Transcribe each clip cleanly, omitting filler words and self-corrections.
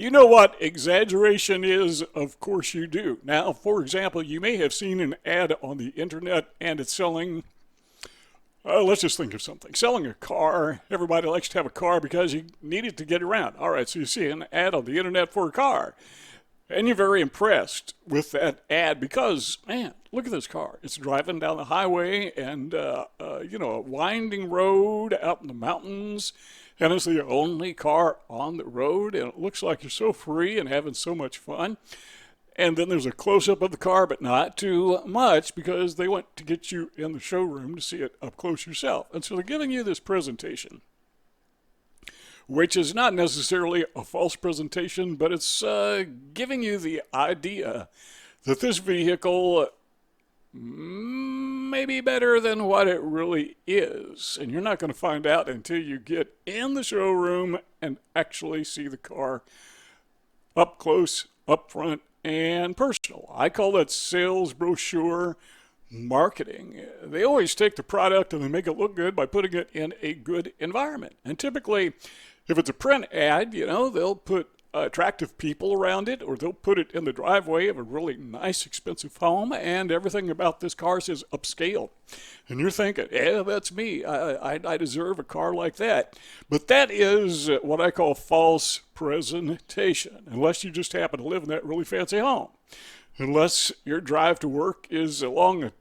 You know what exaggeration is? Of course you do. Now, for example, you may have seen an ad on the internet and it's selling, let's just think of something. Selling a car. Everybody likes to have a car because you need it to get around. All right, so you see an ad on the internet for a car. And you're very impressed with that ad because, man, look at this car. It's driving down the highway and, a winding road out in the mountains. And it's the only car on the road. And it looks like you're so free and having so much fun. And then there's a close-up of the car, but not too much because they want to get you in the showroom to see it up close yourself. And so they're giving you this presentation, which is not necessarily a false presentation, but it's giving you the idea that this vehicle may be better than what it really is. And you're not going to find out until you get in the showroom and actually see the car up close, up front, and personal. I call that sales brochure marketing. They always take the product and they make it look good by putting it in a good environment. And typically, if it's a print ad, they'll put attractive people around it, or they'll put it in the driveway of a really nice, expensive home, and everything about this car says upscale. And you're thinking, yeah, that's me. I deserve a car like that. But that is what I call false presentation, unless you just happen to live in that really fancy home. Unless your drive to work is along a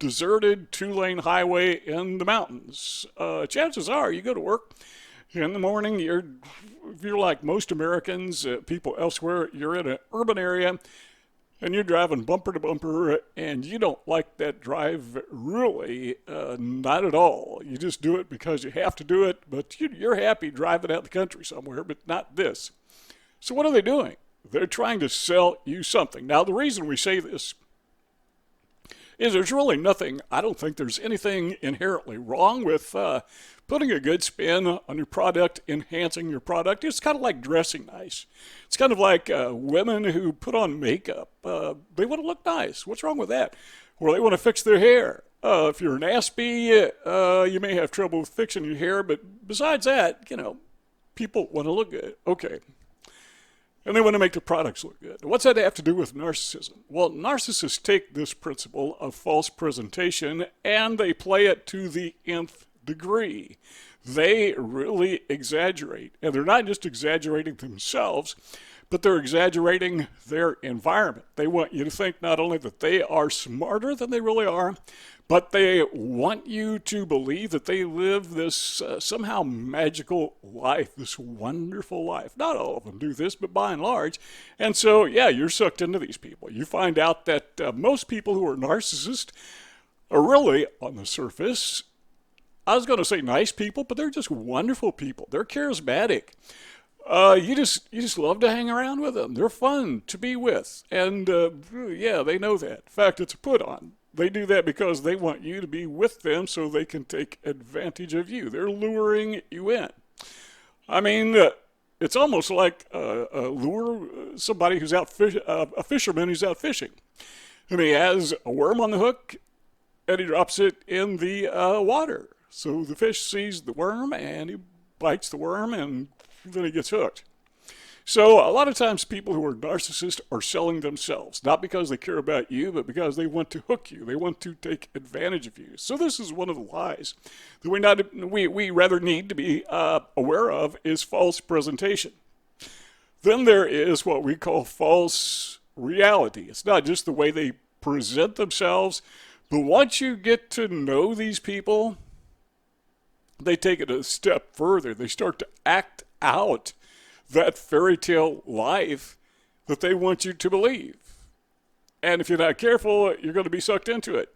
deserted two-lane highway in the mountains. Chances are you go to work in the morning, if you're like most Americans, people elsewhere, you're in an urban area and you're driving bumper to bumper and you don't like that drive really, not at all. You just do it because you have to do it, but you're happy driving out the country somewhere, but not this. So what are they doing? They're trying to sell you something. Now, the reason we say this is there's really nothing, I don't think there's anything inherently wrong with putting a good spin on your product, enhancing your product. It's kind of like dressing nice. It's kind of like women who put on makeup. They want to look nice. What's wrong with that? Or they want to fix their hair. If you're an Aspie, you may have trouble with fixing your hair, but besides that, people want to look good. Okay. And they want to make the products look good. What's that have to do with narcissism? Well, narcissists take this principle of false presentation and they play it to the nth degree. They really exaggerate. And they're not just exaggerating themselves, but they're exaggerating their environment. They want you to think not only that they are smarter than they really are, but they want you to believe that they live this somehow magical life, this wonderful life. Not all of them do this, but by and large. And so, yeah, you're sucked into these people. You find out that most people who are narcissists are really, on the surface, I was going to say nice people, but they're just wonderful people. They're charismatic. You just love to hang around with them. They're fun to be with. And, yeah, they know that. In fact, it's a put on. They do that because they want you to be with them so they can take advantage of you. They're luring you in. I mean, it's almost like lure somebody who's out a fisherman who's out fishing. And he has a worm on the hook and he drops it in the water. So the fish sees the worm and he bites the worm and then he gets hooked. So a lot of times people who are narcissists are selling themselves, not because they care about you, but because they want to hook you. They want to take advantage of you. So this is one of the lies that we rather need to be aware of is false presentation. Then there is what we call false reality. It's not just the way they present themselves, but once you get to know these people, they take it a step further. They start to act out that fairy tale life that they want you to believe. And if you're not careful, you're going to be sucked into it.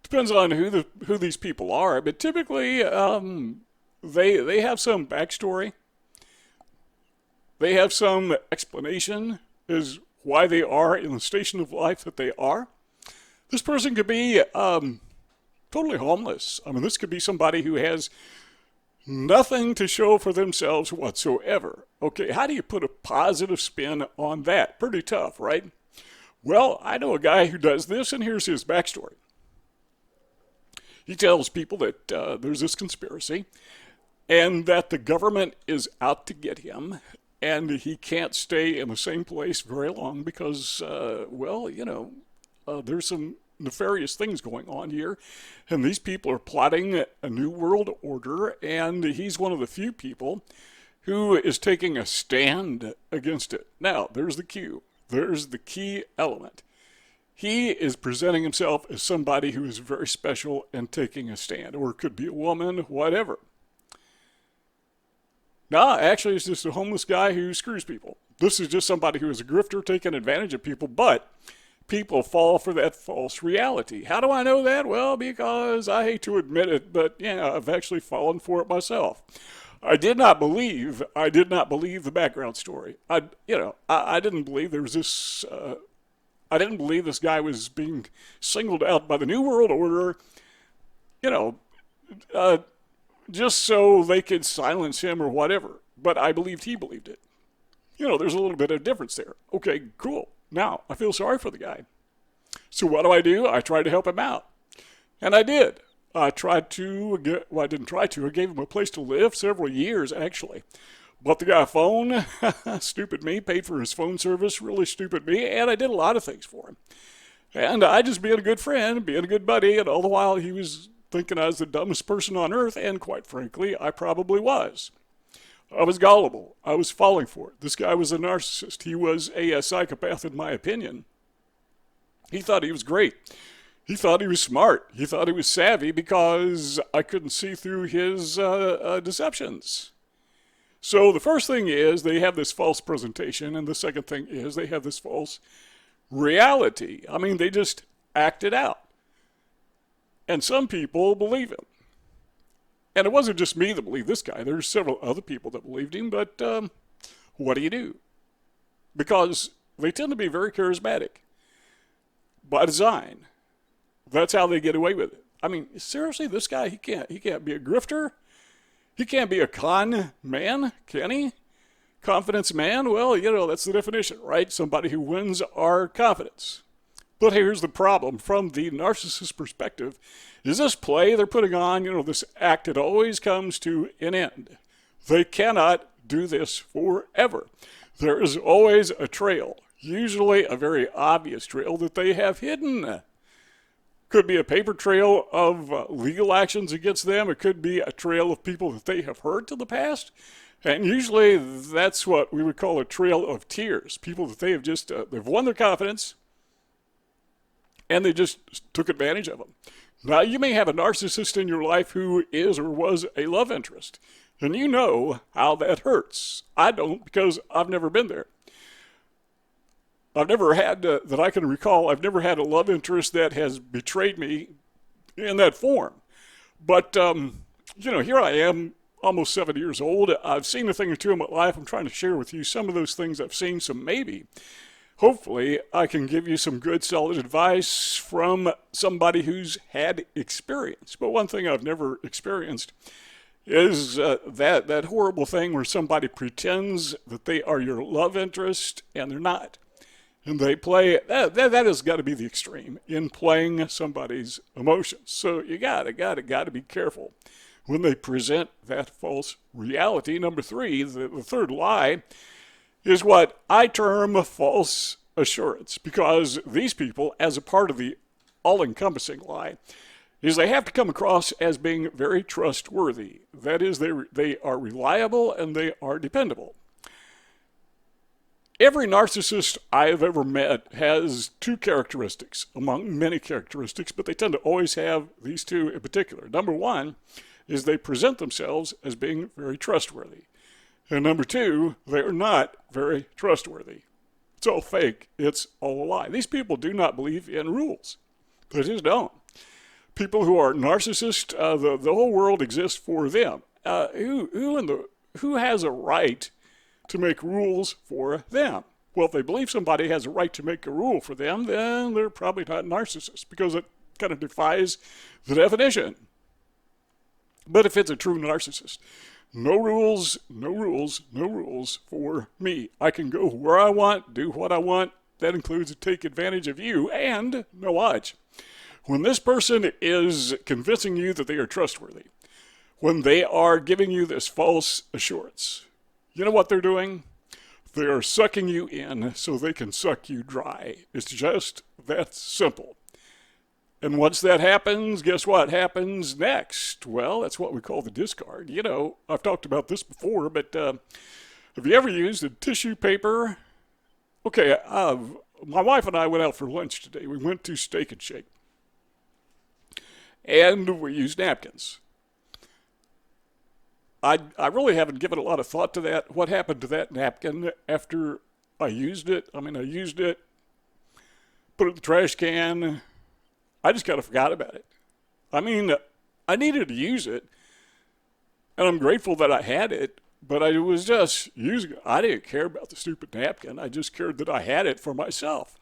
Depends on who these people are, but typically they have some backstory. They have some explanation as why they are in the station of life that they are. This person could be totally homeless. I mean, this could be somebody who has nothing to show for themselves whatsoever. Okay, how do you put a positive spin on that? Pretty tough, right? Well, I know a guy who does this, and here's his backstory. He tells people that there's this conspiracy, and that the government is out to get him, and he can't stay in the same place very long because, there's some nefarious things going on here, and these people are plotting a new world order, and he's one of the few people who is taking a stand against it. Now, there's the cue. There's the key element. He is presenting himself as somebody who is very special and taking a stand, or it could be a woman, whatever. No, actually, it's just a homeless guy who screws people. This is just somebody who is a grifter taking advantage of people, but people fall for that false reality. How do I know that? Well, because I hate to admit it, but yeah, I've actually fallen for it myself. I did not believe the background story. I didn't believe there was this. I didn't believe this guy was being singled out by the New World Order. Just so they could silence him or whatever. But I believed he believed it. There's a little bit of difference there. Okay, cool. Now, I feel sorry for the guy. So what do? I tried to help him out. And I did. I didn't try to. I gave him a place to live, several years, actually. Bought the guy a phone. Stupid me. Paid for his phone service. Really stupid me. And I did a lot of things for him. And I just being a good friend, being a good buddy, and all the while he was thinking I was the dumbest person on earth, and quite frankly, I probably was. I was gullible. I was falling for it. This guy was a narcissist. He was a psychopath, in my opinion. He thought he was great. He thought he was smart. He thought he was savvy because I couldn't see through his deceptions. So the first thing is they have this false presentation, and the second thing is they have this false reality. I mean, they just act it out. And some people believe him. And it wasn't just me that believed this guy. There's several other people that believed him, but what do? Because they tend to be very charismatic. By design. That's how they get away with it. I mean, seriously, this guy, he can't be a grifter? He can't be a con man, can he? Confidence man? Well, that's the definition, right? Somebody who wins our confidence. But here's the problem from the narcissist perspective. Is this play they're putting on, this act, it always comes to an end. They cannot do this forever. There is always a trail, usually a very obvious trail that they have hidden. Could be a paper trail of legal actions against them. It could be a trail of people that they have hurt in the past. And usually that's what we would call a trail of tears. People that they have just, they've won their confidence, and they just took advantage of them. Now, you may have a narcissist in your life who is or was a love interest, and you know how that hurts. I don't, because I've never been there. I've never had, that I can recall, I've never had a love interest that has betrayed me in that form. But, here I am, almost 7 years old. I've seen a thing or two in my life. I'm trying to share with you some of those things I've seen, so maybe hopefully I can give you some good, solid advice from somebody who's had experience. But one thing I've never experienced is that horrible thing where somebody pretends that they are your love interest and they're not. And they play, that has got to be the extreme in playing somebody's emotions. So you got to be careful when they present that false reality. Number three, the third lie, is what I term false assurance, because these people, as a part of the all-encompassing lie, is they have to come across as being very trustworthy. That is, they are reliable and they are dependable. Every narcissist I have ever met has two characteristics, among many characteristics, but they tend to always have these two in particular. Number one is they present themselves as being very trustworthy. And number two, they are not very trustworthy. It's all fake. It's all a lie. These people do not believe in rules. They just don't. People who are narcissists, the whole world exists for them. Who has a right to make rules for them? Well, if they believe somebody has a right to make a rule for them, then they're probably not narcissists, because it kind of defies the definition. But if it's a true narcissist, no rules, no rules, no rules for me. I can go where I want, do what I want. That includes to take advantage of you. And, now watch, when this person is convincing you that they are trustworthy, when they are giving you this false assurance, you know what they're doing? They are sucking you in so they can suck you dry. It's just that simple. And once that happens, guess what happens next? Well, that's what we call the discard. You know, I've talked about this before, but have you ever used a tissue paper? Okay, my wife and I went out for lunch today. We went to Steak and Shake. And we used napkins. I really haven't given a lot of thought to that. What happened to that napkin after I used it? I mean, I used it, put it in the trash can. I just kind of forgot about it. I mean, I needed to use it, and I'm grateful that I had it, but I was just using it. I didn't care about the stupid napkin. I just cared that I had it for myself.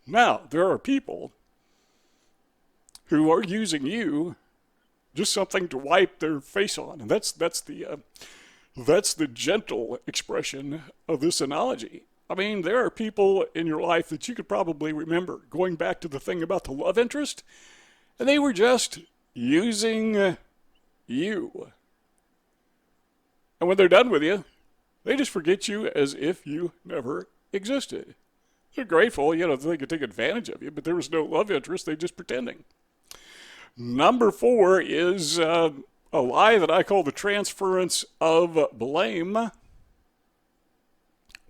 Now, there are people who are using you just something to wipe their face on, and that's the gentle expression of this analogy. I mean, there are people in your life that you could probably remember, going back to the thing about the love interest, and they were just using you. And when they're done with you, they just forget you as if you never existed. They're grateful, you know, they could take advantage of you, but there was no love interest. They're just pretending. Number 4 is a lie that I call the transference of blame.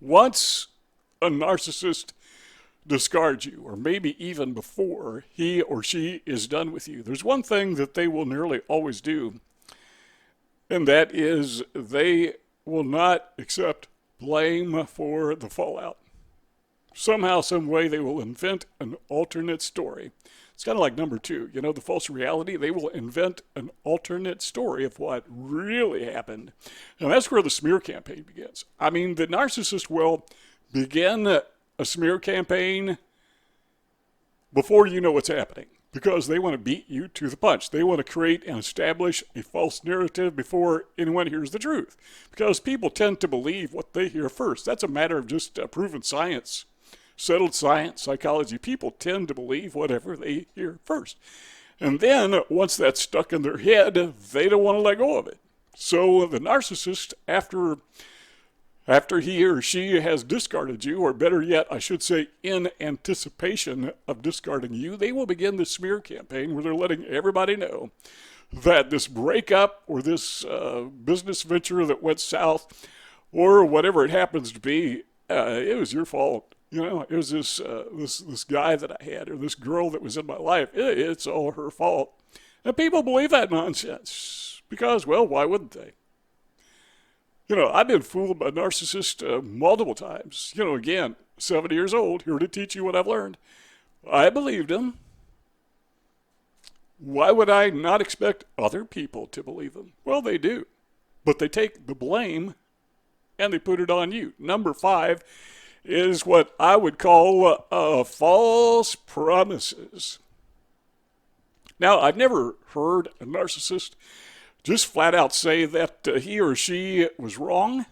Once a narcissist discards you, or maybe even before he or she is done with you, there's one thing that they will nearly always do, and that is they will not accept blame for the fallout. Somehow, some way, they will invent an alternate story. It's kind of like number 2, you know, the false reality. They will invent an alternate story of what really happened. And that's where the smear campaign begins. I mean, the narcissist will begin a smear campaign before you know what's happening, because they want to beat you to the punch. They want to create and establish a false narrative before anyone hears the truth, because people tend to believe what they hear first. That's a matter of just proven science. Settled science, psychology. People tend to believe whatever they hear first. And then, once that's stuck in their head, they don't want to let go of it. So the narcissist, after he or she has discarded you, or better yet, I should say, in anticipation of discarding you, they will begin the smear campaign where they're letting everybody know that this breakup or this business venture that went south, or whatever it happens to be, it was your fault. You know, it was this guy that I had, or this girl that was in my life. It's all her fault. And people believe that nonsense because, well, why wouldn't they? You know, I've been fooled by narcissists multiple times. You know, again, 70 years old, here to teach you what I've learned. I believed them. Why would I not expect other people to believe them? Well, they do. But they take the blame and they put it on you. Number 5 is what I would call false promises. Now, I've never heard a narcissist just flat out say that he or she was wrong.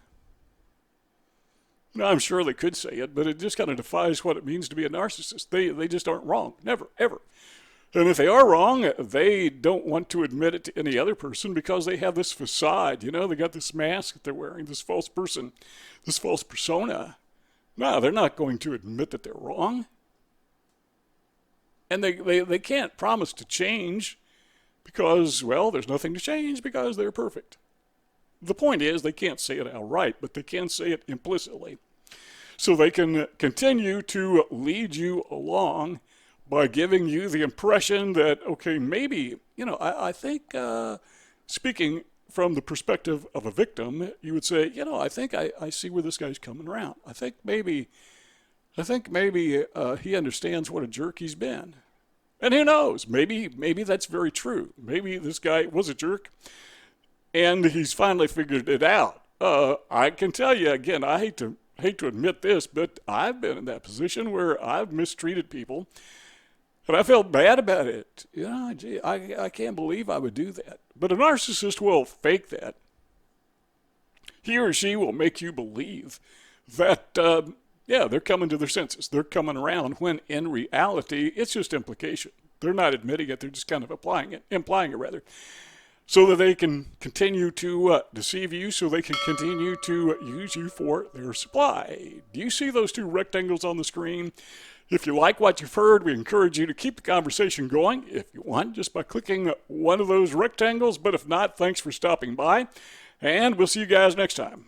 Now, I'm sure they could say it, but it just kind of defies what it means to be a narcissist. They just aren't wrong. Never, ever. And if they are wrong, they don't want to admit it to any other person because they have this facade. You know, they got this mask that they're wearing, this false person, this false persona. No, they're not going to admit that they're wrong. And they can't promise to change because, well, there's nothing to change because they're perfect. The point is they can't say it outright, but they can say it implicitly. So they can continue to lead you along by giving you the impression that, okay, maybe, you know, I think, speaking from the perspective of a victim, you would say, you know, I think I see where this guy's coming around. I think maybe he understands what a jerk he's been. And who knows? Maybe that's very true. Maybe this guy was a jerk, and he's finally figured it out. I can tell you, again, I hate to admit this, but I've been in that position where I've mistreated people, and I felt bad about it. You know, gee, I can't believe I would do that. But a narcissist will fake that. He or she will make you believe that, they're coming to their senses. They're coming around when in reality, it's just implication. They're not admitting it. They're just kind of implying it rather. so that they can continue to deceive you, so they can continue to use you for their supply. Do you see those two rectangles on the screen? If you like what you've heard, we encourage you to keep the conversation going if you want, just by clicking one of those rectangles. But if not, thanks for stopping by, and we'll see you guys next time.